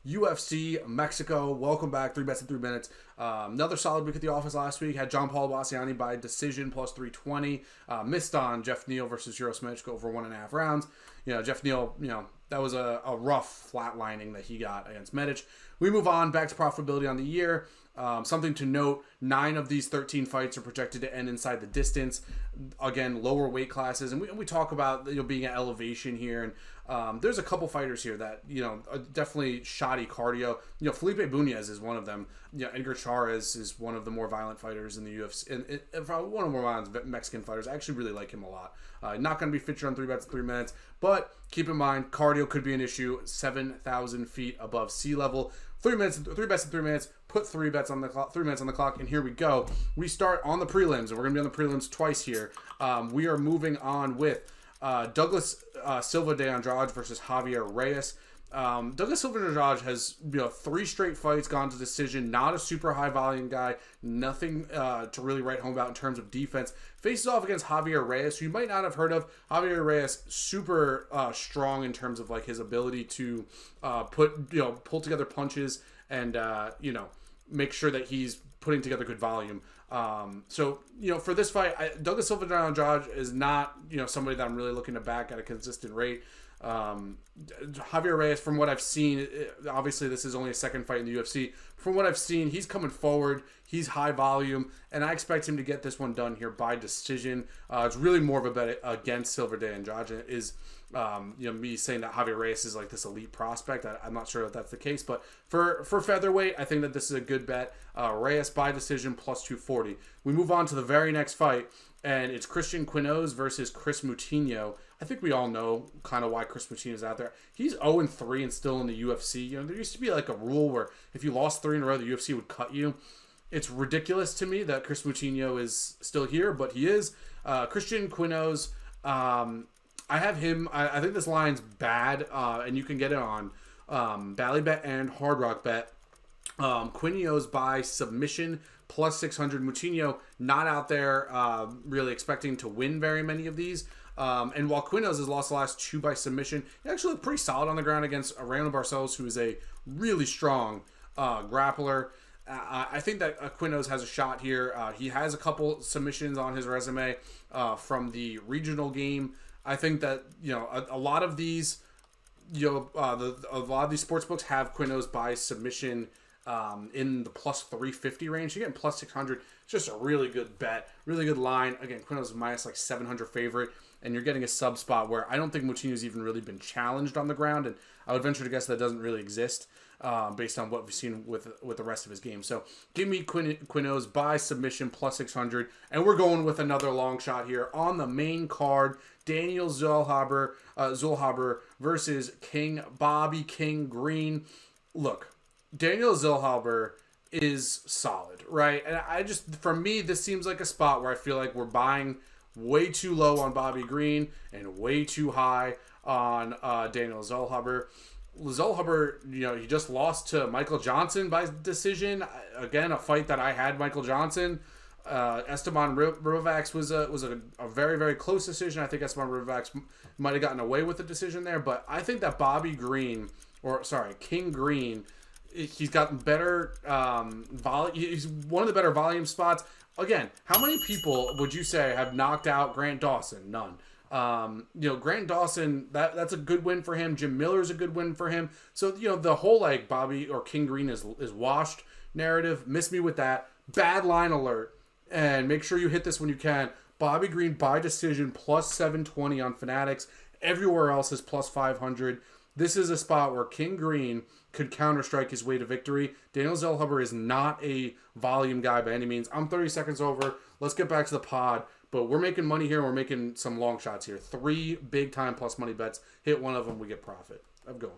UFC Mexico. Welcome back. 3 bets in 3 minutes. Another solid week at the office last week. Had John Paul Bassiani by decision plus 320. Missed on Jeff Neal versus UFC Mexico over 1.5 rounds. Jeff Neal, that was a rough flatlining that he got against Medic. We move on back to profitability on the year. Something to note, 9 of these 13 fights are projected to end inside the distance. Again, lower weight classes. And we talk about being at elevation here. And there's a couple fighters here that, definitely shoddy cardio. Felipe Bunez is one of them. Edgar Chairez is one of the more violent fighters in the UFC. And one of the more violent Mexican fighters. I actually really like him a lot. Not going to be featured on 3 bets in 3 minutes. But keep in mind, cardio could be an issue. 7,000 feet above sea level. 3 bets in 3 minutes. Put 3 bets on the clock. 3 minutes on the clock, and here we go. We start on the prelims, and we're gonna be on the prelims twice here. We are moving on with Douglas Silva de Andrade versus Javier Reyes. Douglas Silva de Andrade has 3 straight fights gone to decision. Not a super high volume guy. Nothing to really write home about in terms of defense. Faces off against Javier Reyes, who you might not have heard of. Javier Reyes, super strong in terms of his ability to pull together punches and make sure that he's putting together good volume. For this fight, Douglas Silva de Andrade is not somebody that I'm really looking to back at a consistent rate. Javier Reyes, from what I've seen, obviously this is only a second fight in the UFC. From what I've seen, he's coming forward. He's high volume, and I expect him to get this one done here by decision. It's really more of a bet against Silva de Andrade is me saying that Javier Reyes is this elite prospect. I'm not sure if that's the case, but for featherweight, I think that this is a good bet. Reyes by decision plus 240. We move on to the very next fight, and it's Christian Quinoz versus Chris Moutinho. I think we all know kind of why Chris Moutinho is out there. He's 0-3 and still in the UFC. There used to be a rule where if you lost 3 in a row, the UFC would cut you. It's ridiculous to me that Chris Moutinho is still here, but he is. Christian Quinoz, I have him. I think this line's bad, and you can get it on Bally Bet and Hard Rock Bet. Quinoz by submission plus 600. Moutinho not out there really expecting to win very many of these. And while Quinoz has lost the last 2 by submission, he actually looked pretty solid on the ground against Randall Barcelos, who is a really strong grappler. I think that Quinoz has a shot here. He has a couple submissions on his resume from the regional game. I think that a lot of these a lot of these sports books have Quinoz by submission in the plus 350 range. You're getting plus 600. It's just a really good bet, really good line. Again, Quinoz is minus 700 favorite, and you're getting a sub spot where I don't think Moutinho's even really been challenged on the ground, and I would venture to guess that doesn't really exist based on what we've seen with the rest of his game. So give me Quinoz by submission plus 600, and we're going with another long shot here on the main card. Daniel Zellhaber versus Bobby King Green. Look, Daniel Zellhaber is solid, right? And for me, this seems like a spot where I feel like we're buying way too low on Bobby Green and way too high on Daniel Zellhaber. Zellhaber, he just lost to Michael Johnson by decision. Again, a fight that I had Michael Johnson. Esteban Rivax was a very, very close decision. I think Esteban Rivax might have gotten away with the decision there, but I think that King Green, he's gotten better he's one of the better volume spots. Again, how many people would you say have knocked out Grant Dawson? None. Grant Dawson, that's a good win for him. Jim Miller's a good win for him. So, the whole Bobby or King Green is washed narrative. Miss me with that. Bad line alert. And make sure you hit this when you can. Bobby Green by decision plus 720 on Fanatics. Everywhere else is plus 500. This is a spot where King Green could counter-strike his way to victory. Daniel Zellhaber is not a volume guy by any means. I'm 30 seconds over. Let's get back to the pod. But we're making money here, and we're making some long shots here. 3 big-time plus money bets. Hit one of them, we get profit. I'm going.